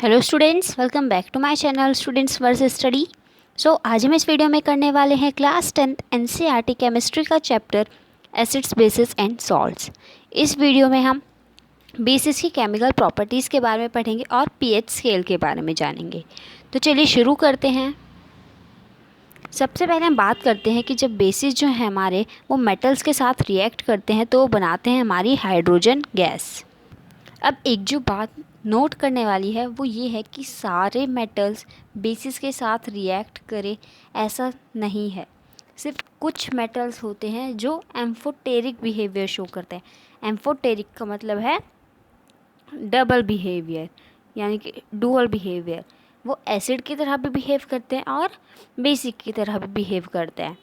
Hello students, welcome back to my channel students versus study. आज हम इस video में करने वाले हैं क्लास 10th एनसीईआरटी केमिस्ट्री का chapter acids bases and salts. इस वीडियो में हम बेसिस की केमिकल प्रॉपर्टीज़ के बारे में पढ़ेंगे और पीएच स्केल के बारे में जानेंगे। तो चलिए शुरू करते हैं। सबसे पहले हम बात करते हैं कि जब बेसिस जो है हमारे वो मेटल्स के साथ रिएक्ट करते हैं तो वो बनाते हैं हमारी हाइड्रोजन गैस। अब एक जो बात नोट करने वाली है वो ये है कि सारे मेटल्स बेसिस के साथ रिएक्ट करें ऐसा नहीं है। सिर्फ कुछ मेटल्स होते हैं जो एम्फोटेरिक बिहेवियर शो करते हैं। एम्फोटेरिक का मतलब है डबल बिहेवियर, यानी कि डुअल बिहेवियर। वो एसिड की तरह भी बिहेव करते हैं और बेसिक की तरह भी बिहेव करते हैं।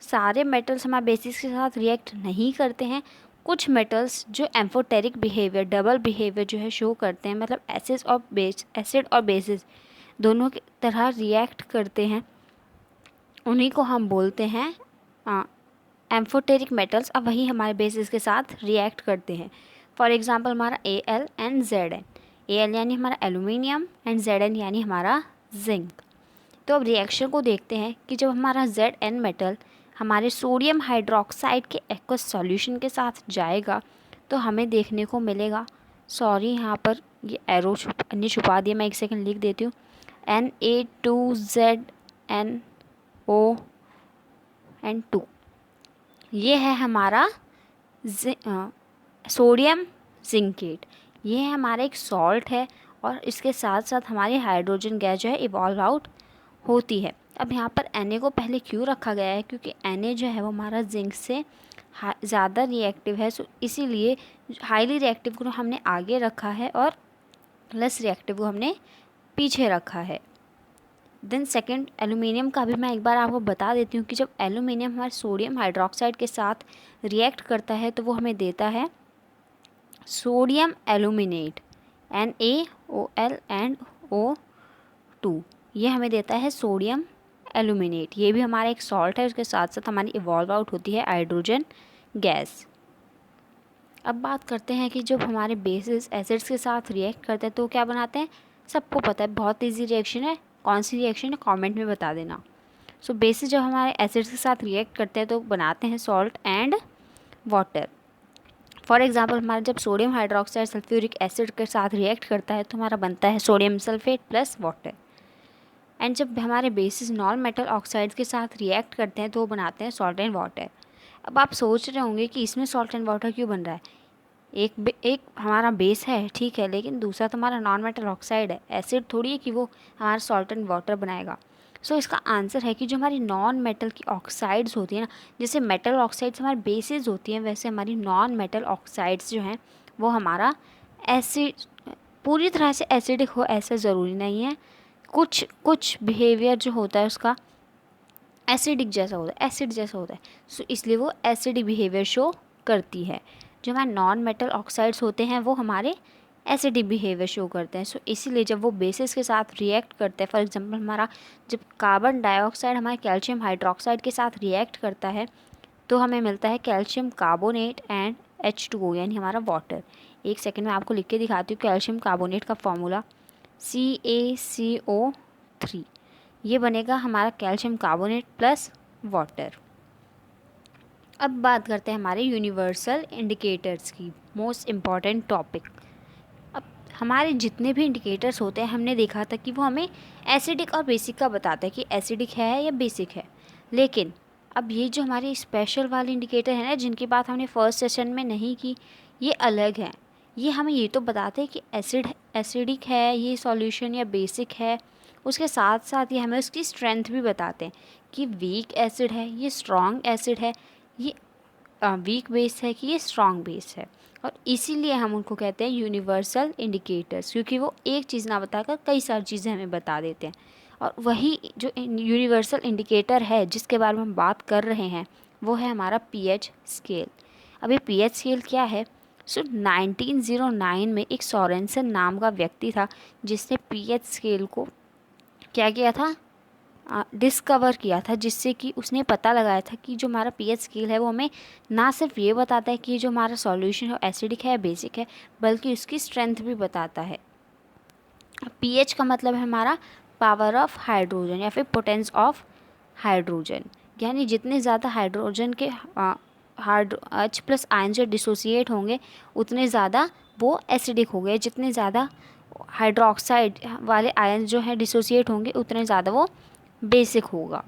सारे मेटल्स हमारे बेसिस के साथ रिएक्ट नहीं करते हैं। कुछ मेटल्स जो एम्फोटेरिक बिहेवियर, डबल बिहेवियर जो है शो करते हैं, मतलब एसिड और बेसिस दोनों की तरह रिएक्ट करते हैं, उन्हीं को हम बोलते हैं एम्फोटेरिक मेटल्स। अब वही हमारे बेसिस के साथ रिएक्ट करते हैं। फॉर एग्जांपल हमारा Al एंड Zn। Al यानी हमारा एल्यूमिनियम एंड Zn यानी हमारा जिंक। तो अब रिएक्शन को देखते हैं कि जब हमारा Zn मेटल हमारे सोडियम हाइड्रोक्साइड के एक्वस सॉल्यूशन के साथ जाएगा तो हमें देखने को मिलेगा, सॉरी यहाँ पर ये एरो छुपा दिया, मैं एक सेकंड लिख देती हूँ, Na2ZnO2। ये है हमारा सोडियम जिंकेट। ये है हमारा एक सॉल्ट है और इसके साथ साथ हमारी हाइड्रोजन गैस जो है इवॉल्व आउट होती है। अब यहाँ पर Na को पहले क्यों रखा गया है, क्योंकि Na जो है वो हमारा जिंक से ज़्यादा रिएक्टिव है। इसीलिए हाईली रिएक्टिव को हमने आगे रखा है और लेस रिएक्टिव को हमने पीछे रखा है। देन सेकंड, एल्यूमिनियम का भी मैं एक बार आपको बता देती हूँ कि जब एल्यूमिनियम हमारे सोडियम हाइड्रोक्साइड के साथ रिएक्ट करता है तो वो हमें देता है sodium aluminate, NaOl and O2। ये हमें देता है सोडियम एल्यूमिनेट। ये भी हमारा एक सॉल्ट है, उसके साथ साथ हमारी इवॉल्व आउट होती है हाइड्रोजन गैस। अब बात करते हैं कि जब हमारे बेसिस एसिड्स के साथ रिएक्ट करते हैं तो क्या बनाते हैं। सबको पता है, बहुत ईजी रिएक्शन है। कौन सी रिएक्शन है कमेंट में बता देना। बेसिस जब हमारे एसिड्स के साथ रिएक्ट करते हैं तो बनाते हैं salt and water. For example हमारा जब सोडियम हाइड्रोक्साइड सल्फ्यूरिक एसिड के साथ रिएक्ट करता है तो हमारा बनता है sodium sulphate plus water. And जब हमारे बेसिस नॉन मेटल ऑक्साइड्स के साथ रिएक्ट करते हैं तो वो बनाते हैं सॉल्ट एंड वाटर। अब आप सोच रहे होंगे कि इसमें सॉल्ट एंड वाटर क्यों बन रहा है। एक हमारा बेस है, ठीक है, लेकिन दूसरा तो हमारा नॉन मेटल ऑक्साइड है। एसिड थोड़ी है कि वो हमारा सॉल्ट एंड वाटर बनाएगा। इसका आंसर है कि जो हमारी नॉन मेटल की ऑक्साइड्स होती है ना, जैसे मेटल ऑक्साइड्स हमारे बेसिस होती हैं, वैसे हमारी नॉन मेटल ऑक्साइड्स जो हैं वो हमारा एसिड, पूरी तरह से एसिडिक हो ऐसा ज़रूरी नहीं है। कुछ बिहेवियर जो होता है उसका एसिडिक जैसा होता है, एसिड जैसा होता है। इसलिए वो एसिडिक बिहेवियर शो करती है। जो हमारे नॉन मेटल ऑक्साइड्स होते हैं वो हमारे एसिडिक बिहेवियर शो करते हैं। इसीलिए जब वो बेसिस के साथ रिएक्ट करते हैं, फॉर एग्जांपल हमारा जब कार्बन डाइऑक्साइड हमारे कैल्शियम हाइड्रोक्साइड के साथ रिएक्ट करता है तो हमें मिलता है कैल्शियम कार्बोनेट एंड H2O यानी हमारा वाटर। एक सेकेंड में आपको लिख के दिखाती हूँ कैल्शियम कार्बोनेट का फॉर्मूला CaCO3। ये बनेगा हमारा कैल्शियम कार्बोनेट प्लस वाटर। अब बात करते हैं हमारे यूनिवर्सल इंडिकेटर्स की, मोस्ट इम्पॉर्टेंट टॉपिक। अब हमारे जितने भी इंडिकेटर्स होते हैं हमने देखा था कि वो हमें एसिडिक और बेसिक का बताता है कि एसिडिक है या बेसिक है। लेकिन अब ये जो हमारे स्पेशल वाले इंडिकेटर हैं ना, जिनकी बात हमने फर्स्ट सेशन में नहीं की, ये अलग हैं। ये हमें ये तो बताते हैं कि एसिडिक है ये सॉल्यूशन या बेसिक है। उसके साथ साथ ये हमें उसकी स्ट्रेंथ भी बताते हैं कि वीक एसिड है, ये स्ट्रॉन्ग एसिड है, ये वीक बेस है कि ये स्ट्रॉन्ग बेस है। और इसीलिए हम उनको कहते हैं यूनिवर्सल इंडिकेटर्स, क्योंकि वो एक चीज़ ना बताकर कई सारी चीज़ें हमें बता देते हैं। और वही जो यूनिवर्सल इंडिकेटर है जिसके बारे में हम बात कर रहे हैं वो है हमारा पीएच स्केल। अब ये पीएच स्केल क्या है। 1909 में एक सोरेनसन नाम का व्यक्ति था जिसने पीएच स्केल को क्या किया था, डिस्कवर किया था, जिससे कि उसने पता लगाया था कि जो हमारा पीएच स्केल है वो हमें ना सिर्फ ये बताता है कि जो हमारा सॉल्यूशन है एसिडिक है बेसिक है, बल्कि उसकी स्ट्रेंथ भी बताता है। pH का मतलब है हमारा पावर ऑफ हाइड्रोजन या फिर पोटेंस ऑफ हाइड्रोजन, यानी जितने ज़्यादा हाइड्रोजन के H प्लस आयन जो डिसोसिएट होंगे उतने ज़्यादा वो एसिडिक हो गए, जितने ज़्यादा हाइड्रोक्साइड वाले आयन जो है डिसोसिएट होंगे उतने ज़्यादा वो बेसिक होगा।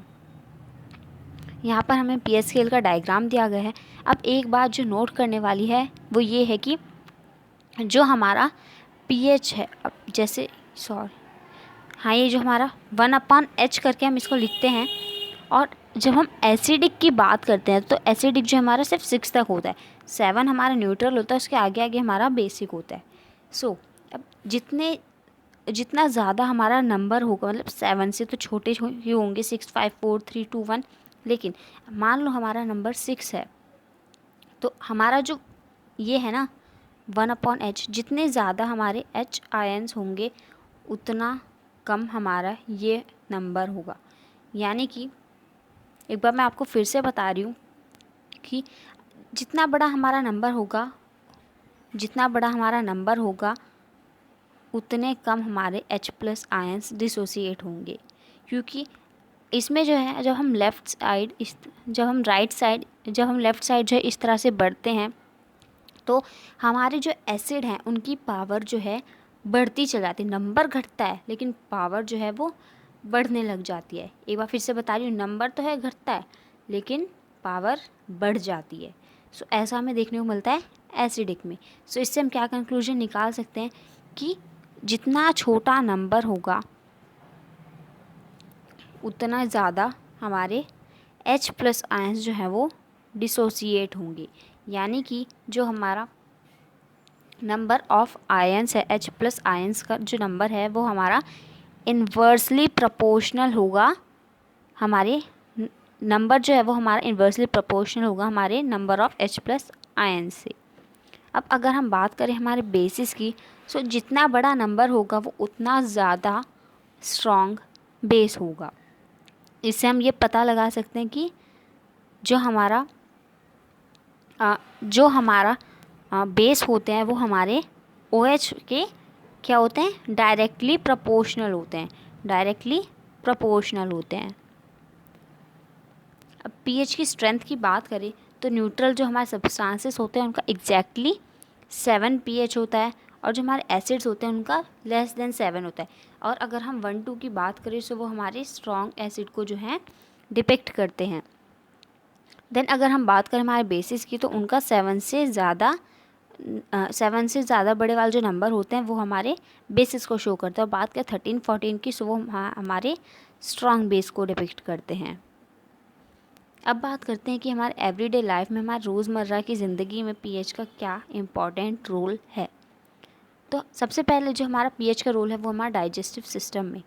यहाँ पर हमें पीएच स्केल का डायग्राम दिया गया है। अब एक बात जो नोट करने वाली है वो ये है कि जो हमारा पीएच है, अब जैसे हाँ ये जो हमारा 1/H करके हम इसको लिखते हैं, और जब हम एसिडिक की बात करते हैं तो एसिडिक जो हमारा सिर्फ 6 तक होता है, 7 हमारा न्यूट्रल होता है, उसके आगे आगे हमारा बेसिक होता है। अब जितना ज़्यादा हमारा नंबर होगा, मतलब 7 से तो छोटे ही होंगे, 6 5 4 3 2 1, लेकिन मान लो हमारा नंबर 6 है तो हमारा जो ये है ना 1/H, जितने ज़्यादा हमारे H आयन्स होंगे उतना कम हमारा ये नंबर होगा। यानी कि एक बार मैं आपको फिर से बता रही हूँ कि जितना बड़ा हमारा नंबर होगा उतने कम हमारे H प्लस आयन्स डिसोसिएट होंगे, क्योंकि इसमें जो है जब हम लेफ़्ट साइड जो है इस तरह से बढ़ते हैं तो हमारे जो एसिड हैं उनकी पावर जो है बढ़ती चल जाती है। नंबर घटता है लेकिन पावर जो है वो बढ़ने लग जाती है। एक बार फिर से बता रही हूँ, नंबर तो है घटता है लेकिन पावर बढ़ जाती है। ऐसा हमें देखने को मिलता है एसिडिक में। इससे हम क्या कंक्लूजन निकाल सकते हैं कि जितना छोटा नंबर होगा उतना ज़्यादा हमारे H प्लस आयंस जो है वो डिसोसिएट होंगे। यानी कि जो हमारा नंबर ऑफ आयंस है, H प्लस आयंस का जो नंबर है वो हमारा इन्वर्सली प्रोपोर्शनल होगा, हमारे नंबर जो है वो हमारा इन्वर्सली प्रोपोर्शनल होगा हमारे number of H plus ions से। अब अगर हम बात करें हमारे बेसिस की, जितना बड़ा नंबर होगा वो उतना ज़्यादा स्ट्रॉन्ग बेस होगा। इससे हम ये पता लगा सकते हैं कि जो हमारा बेस होते हैं वो हमारे OH के क्या होते हैं, डायरेक्टली प्रोपोर्शनल होते हैं। अब pH की स्ट्रेंथ की बात करें तो न्यूट्रल जो हमारे सब्सटेंसेस होते हैं उनका एग्जैक्टली 7 pH होता है, और जो हमारे एसिड्स होते हैं उनका लेस देन 7 होता है। और अगर हम 1 2 की बात करें तो वो हमारे स्ट्रॉन्ग एसिड को जो है डिपिक्ट करते हैं। देन अगर हम बात करें हमारे बेसिस की तो उनका 7 से ज़्यादा बड़े वाले जो नंबर होते हैं वो हमारे बेसिस को शो करते हैं। और बात करें 13 14 की वो हमारे स्ट्रॉन्ग बेस को डिपिक्ट करते हैं। अब बात करते हैं कि हमारे एवरीडे लाइफ में, हमारे रोज़मर्रा की ज़िंदगी में pH का क्या इम्पॉर्टेंट रोल है। तो सबसे पहले जो हमारा pH का रोल है वो हमारा डाइजेस्टिव सिस्टम में।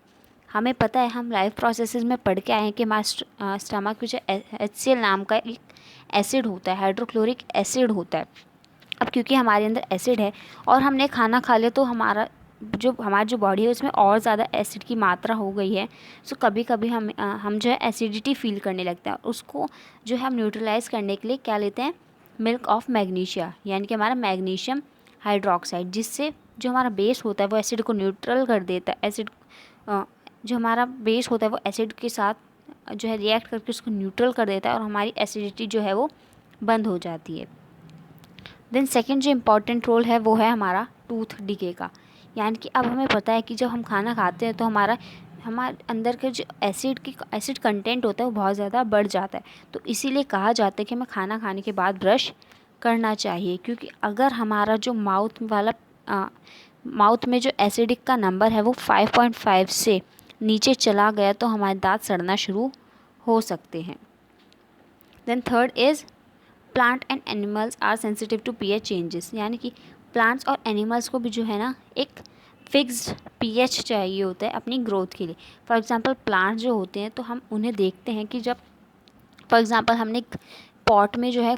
हमें पता है, हम लाइफ प्रोसेसेस में पढ़ के आए हैं कि हमारे स्टमक में जो HCl नाम का एक एसिड होता है, हाइड्रोक्लोरिक एसिड होता है। अब क्योंकि हमारे अंदर एसिड है और हमने खाना खा लिया तो हमारी जो बॉडी है उसमें और ज़्यादा एसिड की मात्रा हो गई है। कभी कभी हम जो है एसिडिटी फील करने लगते हैं। उसको जो है हम न्यूट्रलाइज़ करने के लिए क्या लेते हैं, मिल्क ऑफ मैग्नीशिया, यानी कि हमारा मैग्नीशियम हाइड्रोक्साइड, जिससे जो हमारा बेस होता है वो एसिड को न्यूट्रल कर देता है। जो हमारा बेस होता है वो एसिड के साथ जो है रिएक्ट करके उसको न्यूट्रल कर देता है और हमारी एसिडिटी जो है वो बंद हो जाती है। देन सेकंड जो इम्पॉर्टेंट रोल है वो है हमारा टूथ डिके का। यानी कि अब हमें पता है कि जब हम खाना खाते हैं तो हमारे अंदर के जो एसिड कंटेंट होता है वो बहुत ज़्यादा बढ़ जाता है। तो इसीलिए कहा जाता है कि हमें खाना खाने के बाद ब्रश करना चाहिए, क्योंकि अगर हमारा जो माउथ में जो एसिडिक का नंबर है वो 5.5 से नीचे चला गया तो हमारे दांत सड़ना शुरू हो सकते हैं। Then third is plant and animals are sensitive to pH changes. यानी कि प्लांट्स और एनिमल्स को भी जो है ना एक फिक्स्ड pH चाहिए होता है अपनी ग्रोथ के लिए। फॉर एग्ज़ाम्पल प्लांट्स जो होते हैं तो हम उन्हें देखते हैं कि जब फॉर एग्ज़ाम्पल हमने एक पॉट में जो है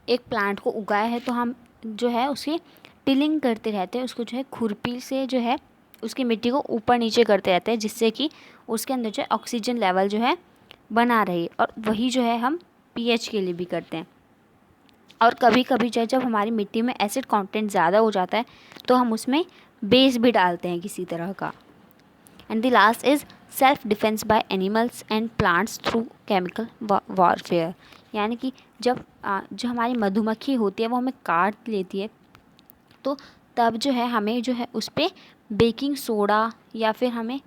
एक प्लांट को उगाया है तो हम जो है उसकी टिलिंग करते रहते हैं, उसको जो है खुरपी से जो है उसकी मिट्टी को ऊपर नीचे करते रहते हैं, जिससे कि उसके अंदर जो है ऑक्सीजन लेवल जो है बना रहे। और वही जो है हम pH के लिए भी करते हैं। और कभी कभी जब हमारी मिट्टी में एसिड कंटेंट ज़्यादा हो जाता है तो हम उसमें बेस भी डालते हैं किसी तरह का। And the last is self defence by animals and plants through chemical warfare, यानी कि जब जो हमारी मधुमक्खी होती है वो हमें काट लेती है, तो तब जो है हमें जो है उस पर बेकिंग सोडा या फिर हमें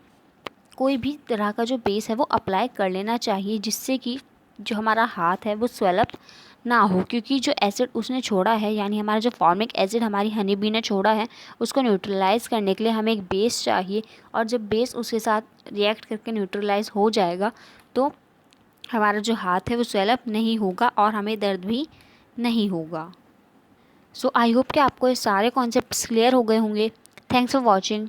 कोई भी तरह का जो बेस है वो अप्लाई कर लेना चाहिए, जिससे कि जो हमारा हाथ है वो स्वेलअप ना हो, क्योंकि जो एसिड उसने छोड़ा है, यानी हमारा जो फॉर्मिक एसिड हमारी हनी बी ने छोड़ा है, उसको न्यूट्रलाइज़ करने के लिए हमें एक बेस चाहिए। और जब बेस उसके साथ रिएक्ट करके न्यूट्रलाइज हो जाएगा तो हमारा जो हाथ है वो स्वेलअप नहीं होगा और हमें दर्द भी नहीं होगा। सो आई होप कि आपको ये सारे कॉन्सेप्ट्स क्लियर हो गए होंगे। Thanks for watching.